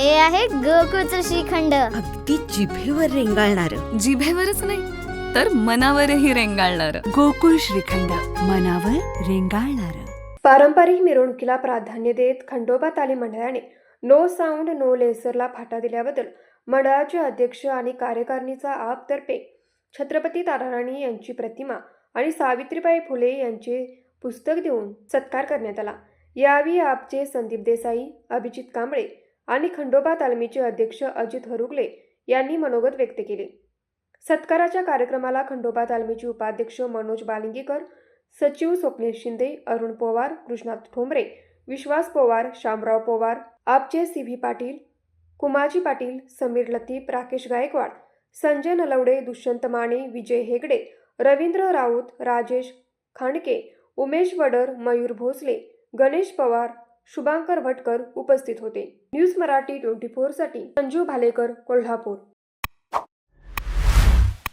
हे आहे गोकुळचं श्रीखंड. अगदी जिभेवर रेंगाळणार. जिभेवरच नाही तर मनावरही रेंगाळणार. गोकुळ श्रीखंड, मनावर रेंगाळणार. पारंपरिक मिरवणुकीला प्राधान्य देत खंडोबा तालीम मंडळाने नो साऊंड नो लेसरला फाटा दिल्याबद्दल मंडळाचे अध्यक्ष आणि कार्यकारिणीचा आपतर्फे छत्रपती ताराराणी यांची प्रतिमा आणि सावित्रीबाई फुले यांचे पुस्तक देऊन सत्कार करण्यात आला. यावेळी आपचे संदीप देसाई, अभिजित कांबळे आणि खंडोबा तालमीचे अध्यक्ष अजित हरुगले यांनी मनोगत व्यक्त केले. सत्काराच्या कार्यक्रमाला खंडोबा तालमीचे उपाध्यक्ष मनोज बालिंगीकर, सचिव स्वप्नेश शिंदे, अरुण पवार, कृष्णात ठोंबरे, विश्वास पवार, शामराव पवार, आपचे सी.व्ही. पाटील, कुमाजी पाटील, समीर लतीफ, राकेश गायकवाड, संजय नलवडे, दुष्यंत माने, विजय हेगडे, रवींद्र राऊत, राजेश खांडके, उमेश वडर, मयूर भोसले, गणेश पवार, शुभांकर भटकर उपस्थित होते. न्यूज मराठी 24 साठी संजू भालेकर, कोल्हापूर.